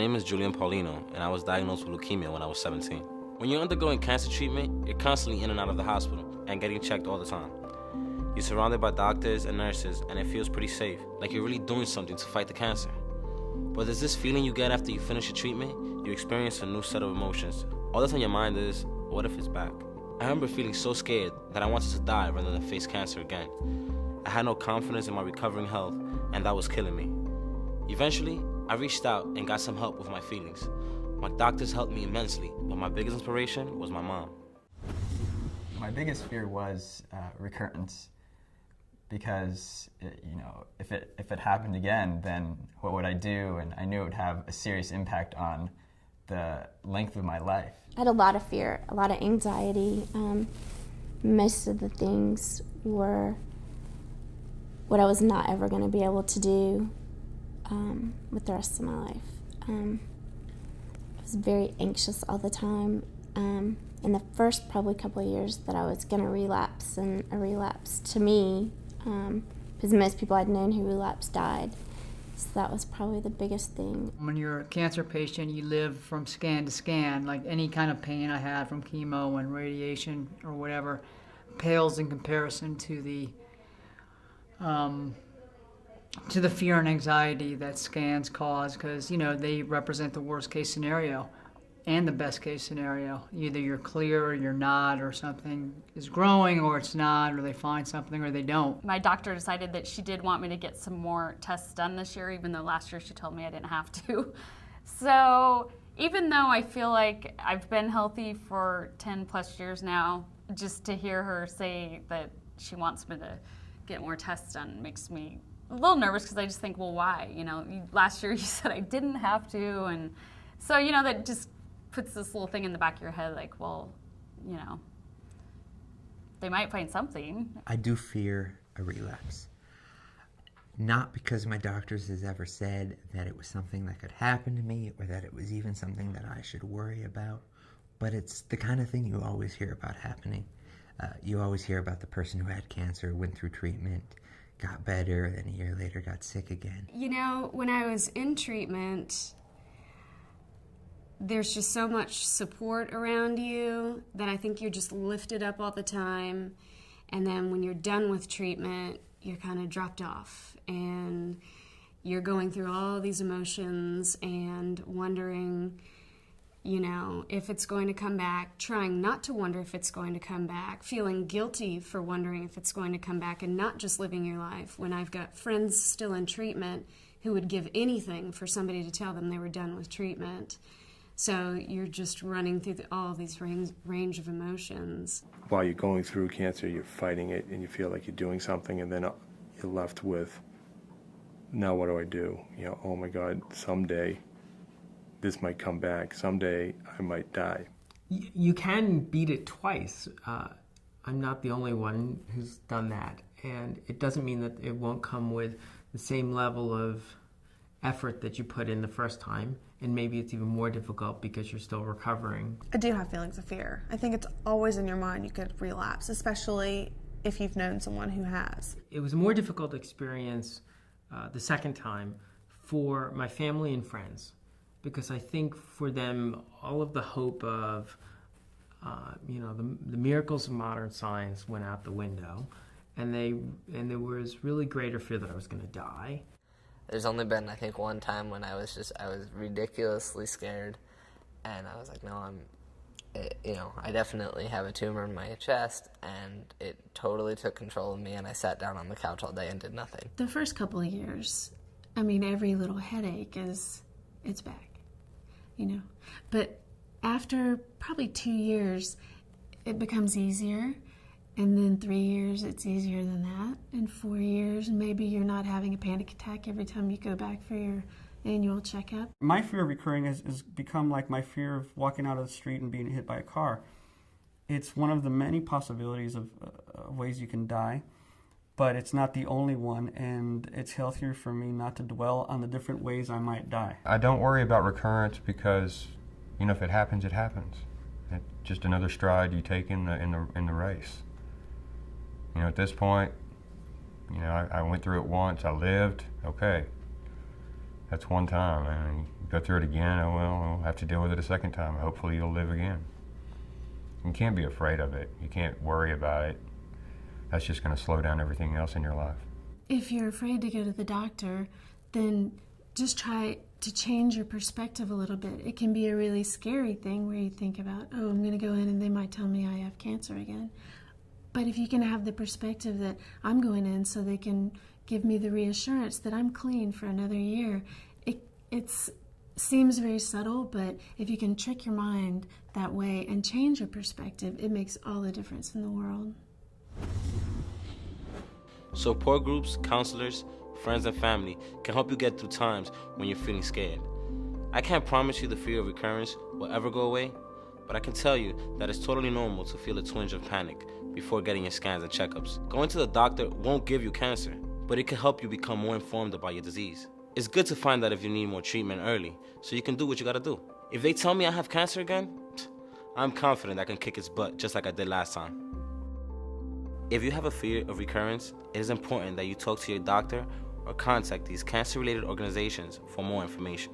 name is Julian Paulino, and I was diagnosed with leukemia when I was 17. When you're undergoing cancer treatment, you're constantly in and out of the hospital and getting checked all the time. You're surrounded by doctors and nurses, and it feels pretty safe, like you're really doing something to fight the cancer. But there's this feeling you get after you finish your treatment. You experience a new set of emotions. All that's on your mind is, what if it's back? I remember feeling so scared that I wanted to die rather than face cancer again. I had no confidence in my recovering health, and that was killing me. Eventually, I reached out and got some help with my feelings. My doctors helped me immensely, but my biggest inspiration was my mom. My biggest fear was recurrence, because if it happened again, then what would I do? And I knew it would have a serious impact on the length of my life. I had a lot of fear, a lot of anxiety. Most of the things were what I was not ever going to be able to do with the rest of my life. I was very anxious all the time. In the first probably couple of years that I was going to relapse, and a relapse to me, because most people I'd known who relapsed died. So that was probably the biggest thing. When you're a cancer patient, you live from scan to scan. Like any kind of pain I had from chemo and radiation or whatever pales in comparison to the fear and anxiety that scans cause, because they represent the worst case scenario and the best case scenario. Either you're clear or you're not, or something is growing or it's not, or they find something or they don't. My doctor decided that she did want me to get some more tests done this year, even though last year she told me I didn't have to. So even though I feel like I've been healthy for 10 plus years now, just to hear her say that she wants me to get more tests done makes me a little nervous, because I just think, well, why? Last year you said I didn't have to, and so, that just puts this little thing in the back of your head, like, well, they might find something. I do fear a relapse. Not because my doctors has ever said that it was something that could happen to me, or that it was even something that I should worry about, but it's the kind of thing you always hear about happening. You always hear about the person who had cancer, went through treatment, got better, then a year later got sick again. When I was in treatment, there's just so much support around you that I think you're just lifted up all the time. And then when you're done with treatment, you're kind of dropped off. And you're going through all these emotions and wondering, if it's going to come back, trying not to wonder if it's going to come back, feeling guilty for wondering if it's going to come back, and not just living your life. When I've got friends still in treatment who would give anything for somebody to tell them they were done with treatment. So you're just running through all these range of emotions. While you're going through cancer, you're fighting it, and you feel like you're doing something, and then you're left with, now what do I do? Oh my God, someday this might come back. Someday I might die. You can beat it twice. I'm not the only one who's done that. And it doesn't mean that it won't come with the same level of effort that you put in the first time. And maybe it's even more difficult because you're still recovering. I do have feelings of fear. I think it's always in your mind you could relapse, especially if you've known someone who has. It was a more difficult experience the second time for my family and friends, because I think for them, all of the hope of, the miracles of modern science went out the window, and there was really greater fear that I was going to die. There's only been, I think, one time when I was ridiculously scared, and I was like, no, I definitely have a tumor in my chest, and it totally took control of me, and I sat down on the couch all day and did nothing. The first couple of years, every little headache it's back. But after probably 2 years, it becomes easier. And then 3 years, it's easier than that. And 4 years, maybe you're not having a panic attack every time you go back for your annual checkup. My fear of recurring has become like my fear of walking out of the street and being hit by a car. It's one of the many possibilities of ways you can die, but it's not the only one, and it's healthier for me not to dwell on the different ways I might die. I don't worry about recurrence because, if it happens, it happens. It's just another stride you take in the race. At this point, I went through it once, I lived, okay. That's one time, and you go through it again, oh well, we'll have to deal with it a second time. Hopefully you'll live again. You can't be afraid of it. You can't worry about it. That's just going to slow down everything else in your life. If you're afraid to go to the doctor, then just try to change your perspective a little bit. It can be a really scary thing where you think about, oh, I'm going to go in and they might tell me I have cancer again. But if you can have the perspective that I'm going in so they can give me the reassurance that I'm clean for another year, it seems very subtle, but if you can trick your mind that way and change your perspective, it makes all the difference in the world. Support groups, counselors, friends, and family can help you get through times when you're feeling scared. I can't promise you the fear of recurrence will ever go away, but I can tell you that it's totally normal to feel a twinge of panic before getting your scans and checkups. Going to the doctor won't give you cancer, but it can help you become more informed about your disease. It's good to find out if you need more treatment early, so you can do what you gotta do. If they tell me I have cancer again, I'm confident I can kick its butt just like I did last time. If you have a fear of recurrence, it is important that you talk to your doctor or contact these cancer-related organizations for more information.